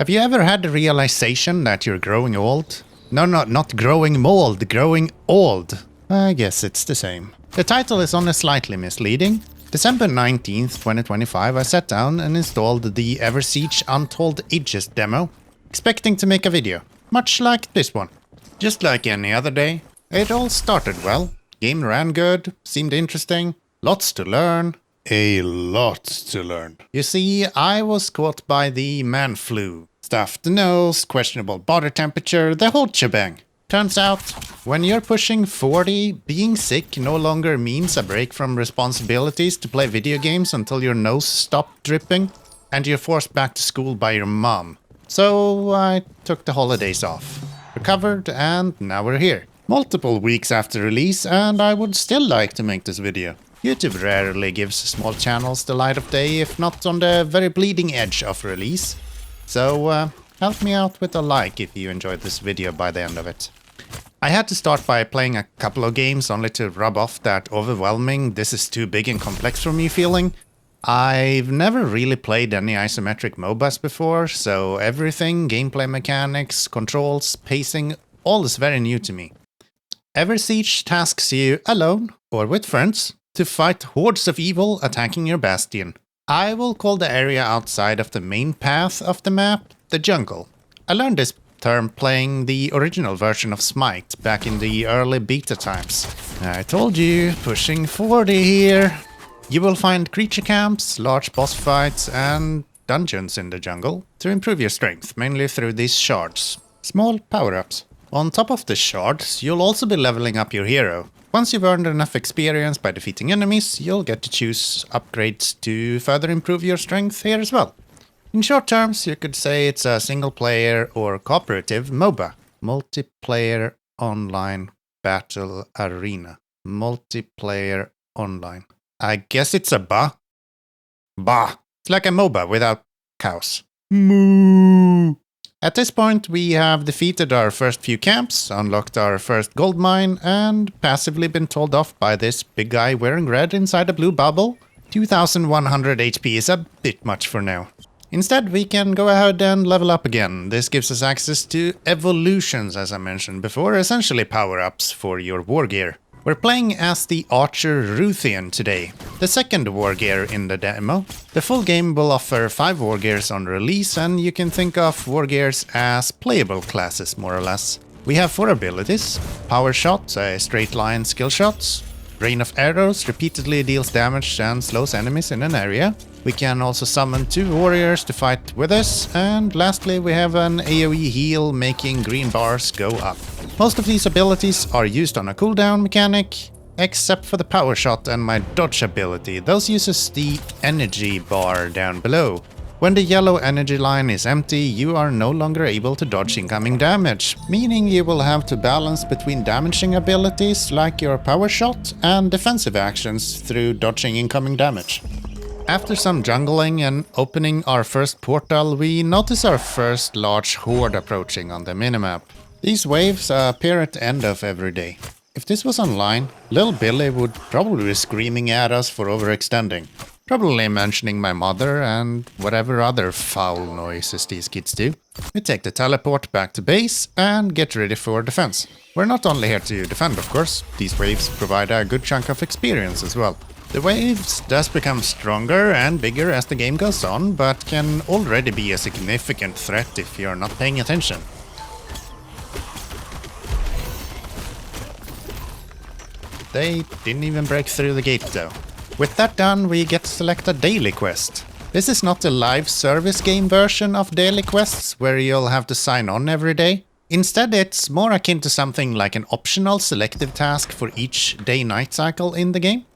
Have you ever had the realization that you're growing old? No, not growing mold, growing old. I guess it's the same. The title is only slightly misleading. December 19th, 2025, I sat down and installed the EverSiege Untold Ages demo, expecting to make a video, much like this one. Just like any other day, it all started well. Game ran good, seemed interesting, lots to learn. A lot to learn. You see, I was caught by the man flu. Stuffed nose, questionable body temperature, the whole shebang. Turns out, when you're pushing 40, being sick no longer means a break from responsibilities to play video games until your nose stopped dripping and you're forced back to school by your mom. So I took the holidays off, recovered, and now we're here. Multiple weeks after release, and I would still like to make this video. YouTube rarely gives small channels the light of day, if not on the very bleeding edge of release. So help me out with a like if you enjoyed this video by the end of it. I had to start by playing a couple of games only to rub off that overwhelming "this is too big and complex for me" feeling. I've never really played any isometric MOBAs before, so everything, gameplay mechanics, controls, pacing, all is very new to me. EverSiege tasks you alone, or with friends, to fight hordes of evil attacking your Bastion. I will call the area outside of the main path of the map the jungle. I learned this term playing the original version of Smite back in the early beta times. I told you, pushing 40 here. You will find creature camps, large boss fights, and dungeons in the jungle to improve your strength, mainly through these shards. Small power-ups. On top of the shards, you'll also be leveling up your hero. Once you've earned enough experience by defeating enemies, you'll get to choose upgrades to further improve your strength here as well. In short terms, you could say it's a single-player or cooperative MOBA. Multiplayer Online Battle Arena. Multiplayer Online. I guess it's a BA. BA. It's like a MOBA without cows. Moo. At this point, we have defeated our first few camps, unlocked our first gold mine, and passively been told off by this big guy wearing red inside a blue bubble. 2100 HP is a bit much for now. Instead, we can go ahead and level up again. This gives us access to evolutions, as I mentioned before, essentially power-ups for your war gear. We're playing as the Archer Ruthian today, the second war gear in the demo. The full game will offer 5 war gears on release, and you can think of war gears as playable classes, more or less. We have 4 abilities: Power Shot, a straight line skill shot. Rain of Arrows repeatedly deals damage and slows enemies in an area. We can also summon 2 warriors to fight with us, and lastly we have an AoE heal making green bars go up. Most of these abilities are used on a cooldown mechanic, except for the Power Shot and my dodge ability. Those uses the energy bar down below. When the yellow energy line is empty, you are no longer able to dodge incoming damage, meaning you will have to balance between damaging abilities like your Power Shot and defensive actions through dodging incoming damage. After some jungling and opening our first portal, we notice our first large horde approaching on the minimap. These waves appear at the end of every day. If this was online, Lil Billy would probably be screaming at us for overextending. Probably mentioning my mother and whatever other foul noises these kids do. We take the teleport back to base and get ready for defense. We're not only here to defend, of course. These waves provide a good chunk of experience as well. The waves does become stronger and bigger as the game goes on, but can already be a significant threat if you're not paying attention. They didn't even break through the gate though. With that done, we get to select a daily quest. This is not a live service game version of daily quests where you'll have to sign on every day. Instead, it's more akin to something like an optional selective task for each day-night cycle in the game.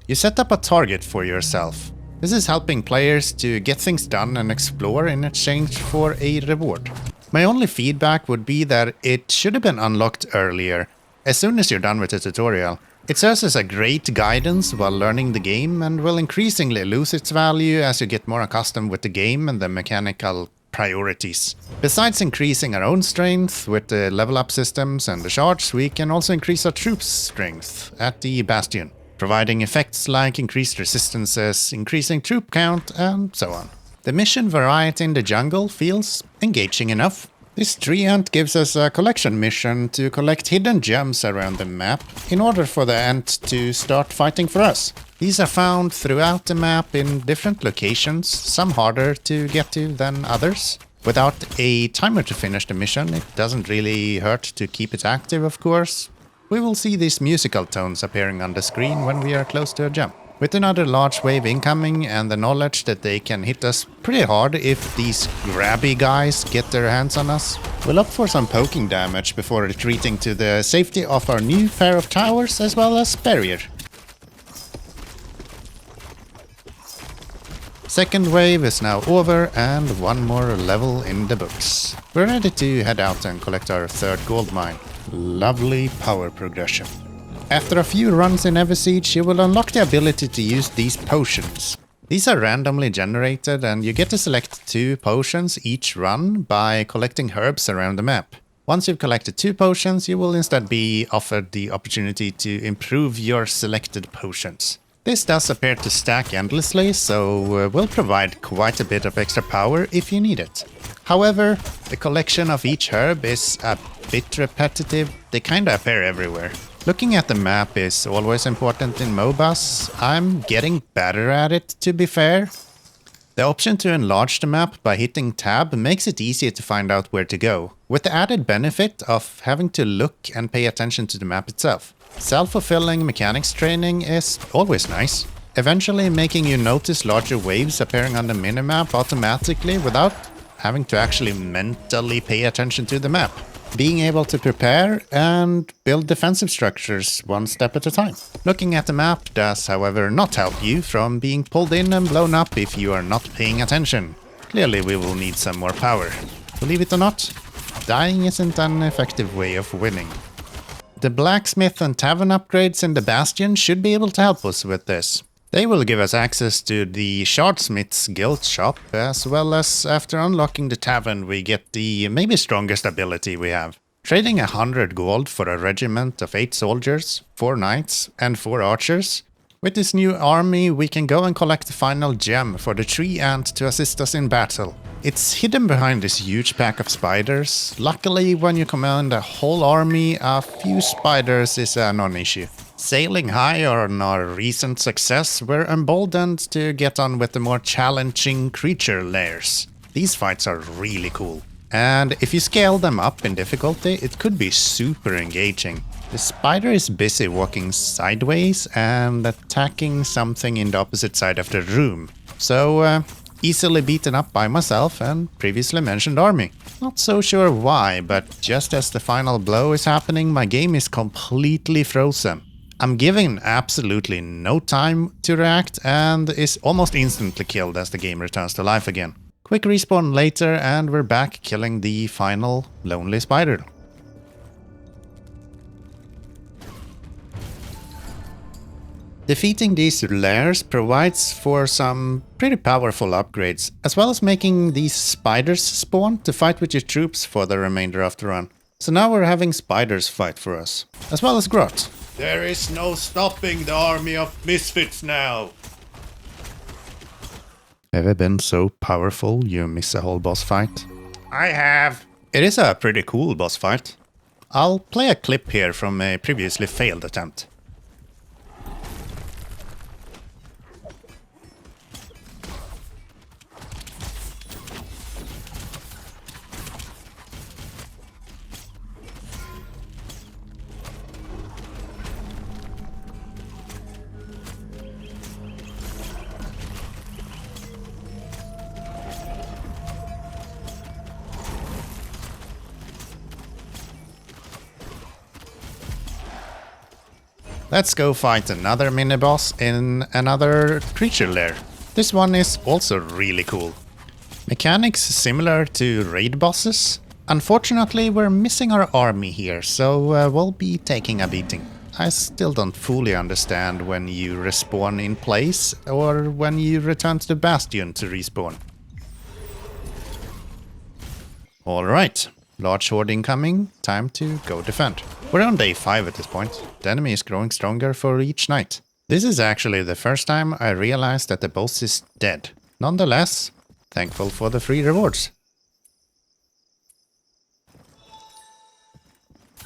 You set up a target for yourself. This is helping players to get things done and explore in exchange for a reward. My only feedback would be that it should have been unlocked earlier, as soon as you're done with the tutorial. It serves as a great guidance while learning the game and will increasingly lose its value as you get more accustomed with the game and the mechanical priorities. Besides increasing our own strength with the level up systems and the shards, we can also increase our troops' strength at the Bastion, providing effects like increased resistances, increasing troop count, and so on. The mission variety in the jungle feels engaging enough. This tree hunt gives us a collection mission to collect hidden gems around the map in order for the ant to start fighting for us. These are found throughout the map in different locations, some harder to get to than others. Without a timer to finish the mission, it doesn't really hurt to keep it active, of course. We will see these musical tones appearing on the screen when we are close to a gem. With another large wave incoming and the knowledge that they can hit us pretty hard if these grabby guys get their hands on us, we'll opt for some poking damage before retreating to the safety of our new pair of towers as well as barrier. Second wave is now over and one more level in the books. We're ready to head out and collect our third gold mine. Lovely power progression. After a few runs in EverSiege, you will unlock the ability to use these potions. These are randomly generated and you get to select 2 potions each run by collecting herbs around the map. Once you've collected 2 potions, you will instead be offered the opportunity to improve your selected potions. This does appear to stack endlessly, so will provide quite a bit of extra power if you need it. However, the collection of each herb is a bit repetitive, they kinda appear everywhere. Looking at the map is always important in MOBAs. I'm getting better at it, to be fair. The option to enlarge the map by hitting tab makes it easier to find out where to go, with the added benefit of having to look and pay attention to the map itself. Self-fulfilling mechanics training is always nice, eventually making you notice larger waves appearing on the minimap automatically without having to actually mentally pay attention to the map. Being able to prepare and build defensive structures one step at a time. Looking at the map does, however, not help you from being pulled in and blown up if you are not paying attention. Clearly we will need some more power. Believe it or not, dying isn't an effective way of winning. The blacksmith and tavern upgrades in the Bastion should be able to help us with this. They will give us access to the Shardsmith's guild shop, as well as after unlocking the tavern we get the maybe strongest ability we have. Trading 100 gold for a regiment of 8 soldiers, 4 knights and 4 archers. With this new army we can go and collect the final gem for the tree ant to assist us in battle. It's hidden behind this huge pack of spiders. Luckily, when you command a whole army, a few spiders is a non-issue. Sailing high on our recent success, we're emboldened to get on with the more challenging creature lairs. These fights are really cool. And if you scale them up in difficulty, it could be super engaging. The spider is busy walking sideways and attacking something in the opposite side of the room. So, easily beaten up by myself and previously mentioned army. Not so sure why, but just as the final blow is happening, my game is completely frozen. I'm given absolutely no time to react and is almost instantly killed as the game returns to life again. Quick respawn later and we're back killing the final lonely spider. Defeating these lairs provides for some pretty powerful upgrades, as well as making these spiders spawn to fight with your troops for the remainder of the run. So now we're having spiders fight for us, as well as Grot. There is no stopping the army of misfits now! Ever been so powerful you miss a whole boss fight? I have! It is a pretty cool boss fight. I'll play a clip here from a previously failed attempt. Let's go fight another mini-boss in another creature lair. This one is also really cool. Mechanics similar to raid bosses. Unfortunately, we're missing our army here, so we'll be taking a beating. I still don't fully understand when you respawn in place or when you return to the Bastion to respawn. Alright. Large horde incoming, time to go defend. We're on day 5 at this point. The enemy is growing stronger for each night. This is actually the first time I realized that the boss is dead. Nonetheless, thankful for the free rewards.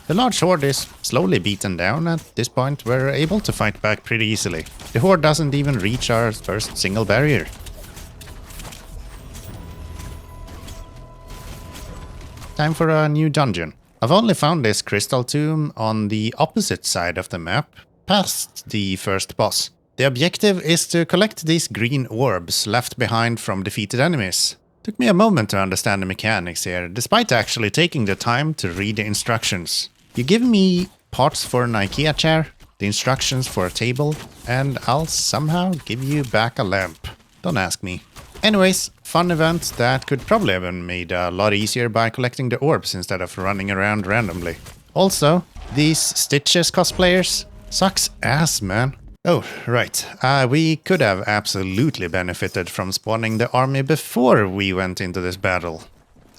The large horde is slowly beaten down. At this point, we're able to fight back pretty easily. The horde doesn't even reach our first single barrier. Time for a new dungeon. I've only found this crystal tomb on the opposite side of the map, past the first boss. The objective is to collect these green orbs left behind from defeated enemies. Took me a moment to understand the mechanics here, despite actually taking the time to read the instructions. You give me parts for an IKEA chair, the instructions for a table, and I'll somehow give you back a lamp. Don't ask me. Anyways, fun event that could probably have been made a lot easier by collecting the orbs instead of running around randomly. Also, these Stitches cosplayers sucks ass, man. Oh, right. We could have absolutely benefited from spawning the army before we went into this battle.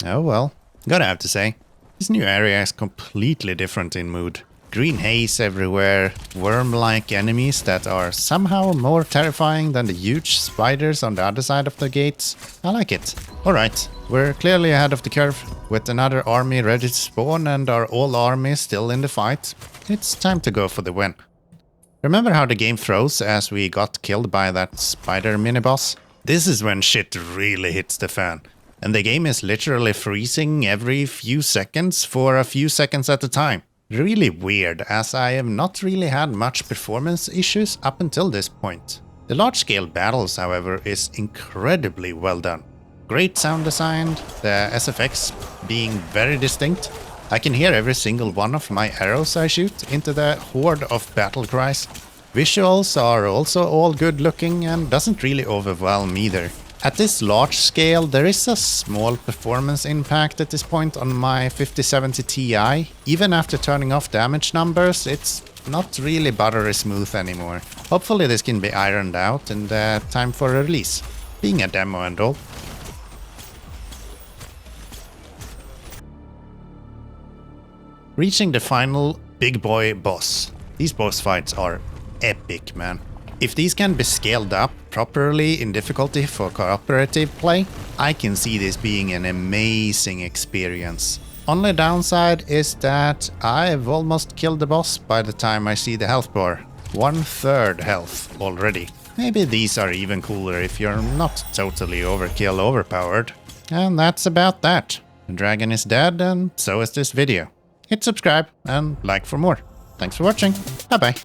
Oh well, gotta have to say. This new area is completely different in mood. Green haze everywhere, worm-like enemies that are somehow more terrifying than the huge spiders on the other side of the gates. I like it. Alright, we're clearly ahead of the curve, with another army ready to spawn and our old army still in the fight. It's time to go for the win. Remember how the game froze as we got killed by that spider mini-boss? This is when shit really hits the fan. And the game is literally freezing every few seconds for a few seconds at a time. Really weird, as I have not really had much performance issues up until this point. The large-scale battles, however, is incredibly well done. Great sound design, the SFX being very distinct. I can hear every single one of my arrows I shoot into the horde of battle cries. Visuals are also all good looking and doesn't really overwhelm either. At this large scale, there is a small performance impact at this point on my 5070 Ti. Even after turning off damage numbers, it's not really buttery smooth anymore. Hopefully this can be ironed out in the time for a release, being a demo and all. Reaching the final big boy boss. These boss fights are epic, man. If these can be scaled up properly in difficulty for cooperative play, I can see this being an amazing experience. Only downside is that I've almost killed the boss by the time I see the health bar. 1/3 health already. Maybe these are even cooler if you're not totally overkill overpowered. And that's about that. The dragon is dead and so is this video. Hit subscribe and like for more. Thanks for watching. Bye bye.